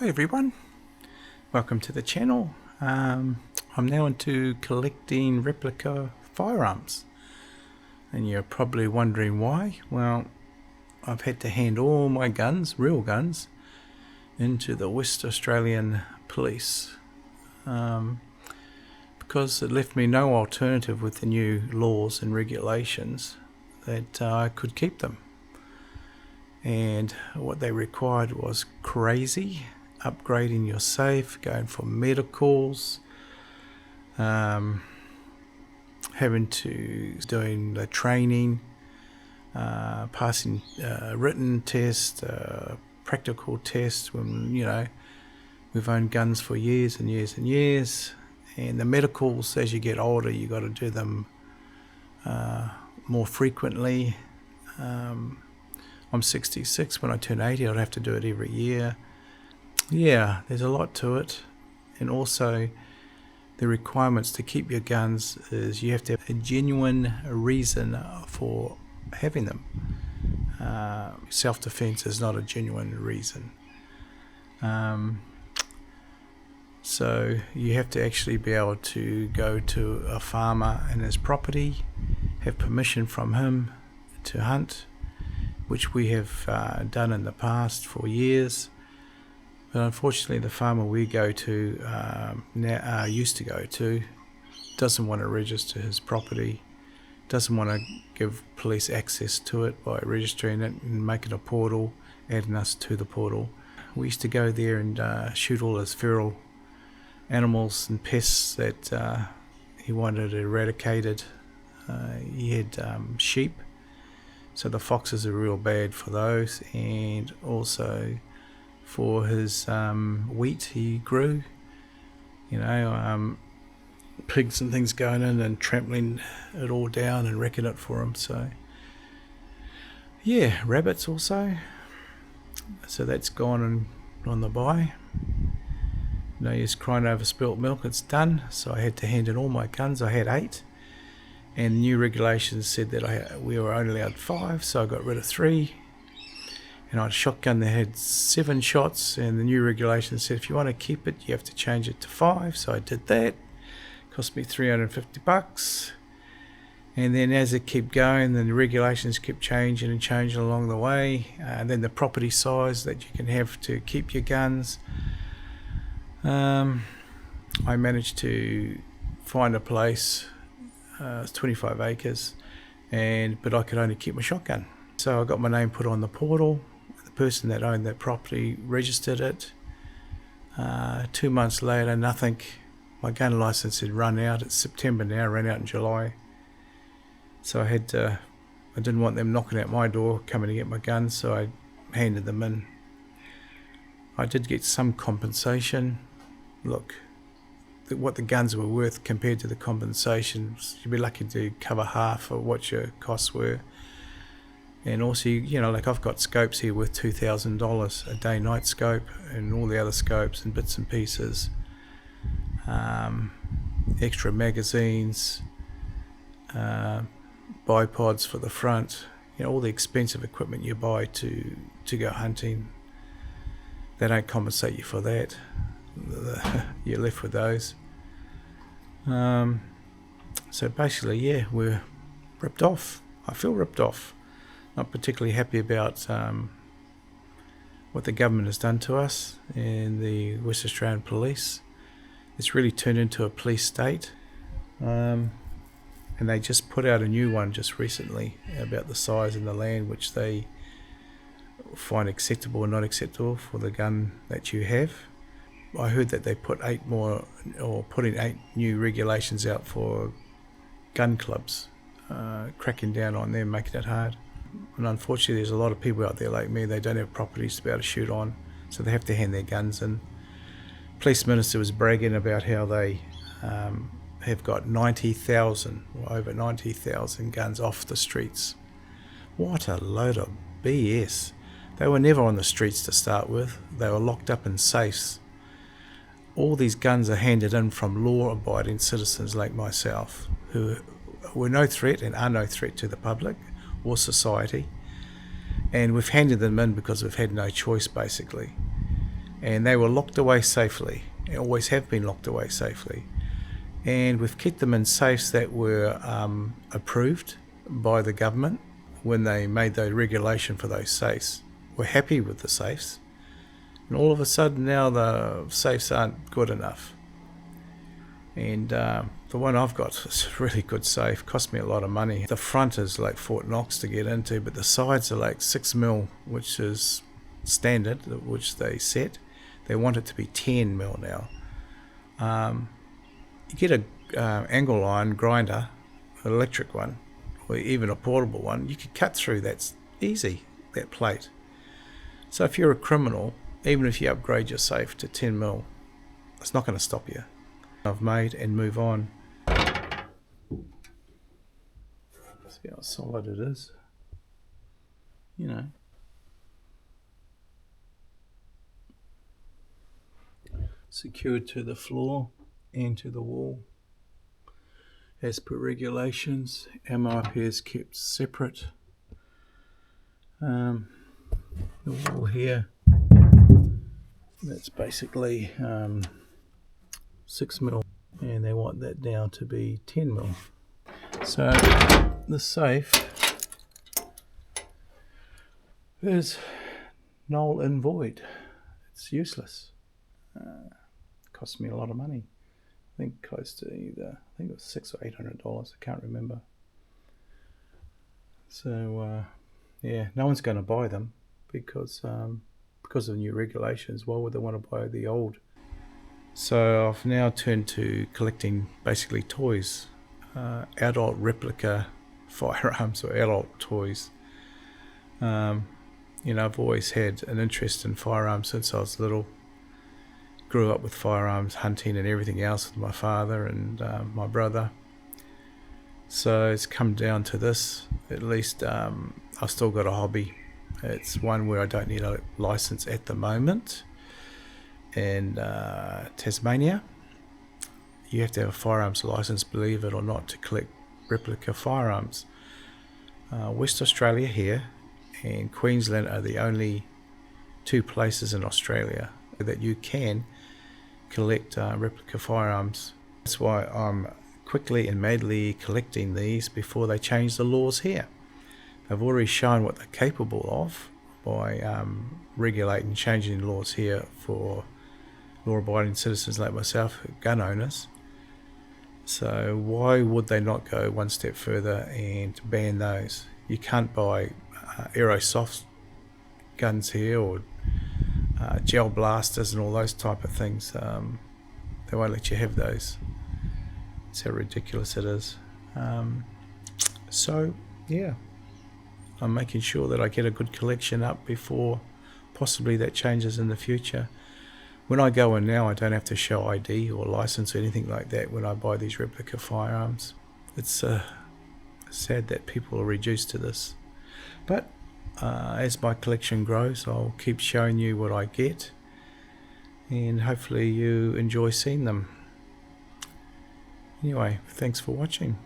everyone, welcome to the channel. I'm now into collecting replica firearms, and you're probably wondering why. Well, I've had to hand all my guns, real guns, into the West Australian Police because it left me no alternative with the new laws and regulations that I could keep them. And what they required was crazy, upgrading your safe, going for medicals, doing the training, passing written test, practical tests. When we've owned guns for years and years and years, and the medicals, as you get older, you got to do them more frequently. I'm 66. When I turn 80, I'd have to do it every year. Yeah, there's a lot to it. And also, the requirements to keep your guns is you have to have a genuine reason for having them. Self-defense is not a genuine reason. So you have to actually be able to go to a farmer and his property, have permission from him to hunt, which we have done in the past for years. But unfortunately, the farmer we go to, used to go to, doesn't want to register his property, doesn't want to give police access to it by registering it and making a portal, adding us to the portal. We used to go there and shoot all his feral animals and pests that he wanted eradicated. He had sheep. So the foxes are real bad for those, and also for his wheat he grew. Pigs and things going in and trampling it all down and wrecking it for him. So yeah, rabbits also. So that's gone and on the by. No use crying over spilt milk, it's done. So I had to hand in all my guns. I had 8. And new regulations said that we were only allowed 5, so I got rid of 3. And I had a shotgun that had 7 shots, and the new regulations said if you want to keep it, you have to change it to 5. So I did that. It cost me $350. And then as it kept going, then the regulations kept changing and changing along the way. And then the property size that you can have to keep your guns. I managed to find a place. It's 25 acres, but I could only keep my shotgun. So I got my name put on the portal. The person that owned that property registered it. 2 months later, nothing. My gun license had run out. It's September now, ran out in July. So I didn't want them knocking at my door, coming to get my guns, so I handed them in. I did get some compensation. Look, what the guns were worth compared to the compensation, you'd be lucky to cover half of what your costs were. And also, I've got scopes here worth $2,000, a day-night scope, and all the other scopes and bits and pieces, extra magazines, bipods for the front, all the expensive equipment you buy to go hunting. They don't compensate you for that. You're left with those. So basically, yeah, we're ripped off. I feel ripped off. Not particularly happy about what the government has done to us and the West Australian Police. It's really turned into a police state. And they just put out a new one just recently about the size and the land which they find acceptable or not acceptable for the gun that you have. I heard that they put 8 new regulations out for gun clubs, cracking down on them, making it hard. And unfortunately, there's a lot of people out there like me, they don't have properties to be able to shoot on, so they have to hand their guns in. Police Minister was bragging about how they have got 90,000, or over 90,000 guns off the streets. What a load of BS. They were never on the streets to start with. They were locked up in safes. All these guns are handed in from law-abiding citizens like myself, who were no threat and are no threat to the public or society. And we've handed them in because we've had no choice, basically. and they were locked away safely. They always have been locked away safely. And we've kept them in safes that were approved by the government when they made the regulation for those safes. We're happy with the safes. And all of a sudden now the safes aren't good enough. And the one I've got is a really good safe. Cost me a lot of money. The front is like Fort Knox to get into, but the sides are like 6mm, which is standard, which they set. They want it to be 10mm now. You get a angle iron grinder, an electric one, or even a portable one. You could cut through that easy, that plate. So if you're a criminal, even if you upgrade your safe to 10mm, it's not going to stop you. I've made and move on. See how solid it is. You know. Secured to the floor and to the wall. As per regulations, ammo up here is kept separate. The wall here, that's basically 6mm, and they want that down to be 10mm. So the safe is null and void. It's useless. Cost me a lot of money. I think close to either, I think it was $600 or $800. I can't remember. So yeah, no one's going to buy them because of new regulations. Why would they want to buy the old? So I've now turned to collecting basically toys, adult replica firearms or adult toys. You know, I've always had an interest in firearms since I was little. Grew up with firearms, hunting and everything else with my father and my brother. So it's come down to this. At least I've still got a hobby. It's one where I don't need a license at the moment. In Tasmania, you have to have a firearms license, believe it or not, to collect replica firearms. West Australia here and Queensland are the only two places in Australia that you can collect replica firearms. That's why I'm quickly and madly collecting these before they change the laws here. They've already shown what they're capable of by regulating, changing laws here for law-abiding citizens like myself, gun owners. So why would they not go one step further and ban those? You can't buy aerosoft guns here or gel blasters and all those type of things. They won't let you have those. That's how ridiculous it is. So yeah, I'm making sure that I get a good collection up before possibly that changes in the future. When I go in now, I don't have to show ID or license or anything like that when I buy these replica firearms. It's sad that people are reduced to this. But as my collection grows, I'll keep showing you what I get, and hopefully you enjoy seeing them. Anyway, thanks for watching.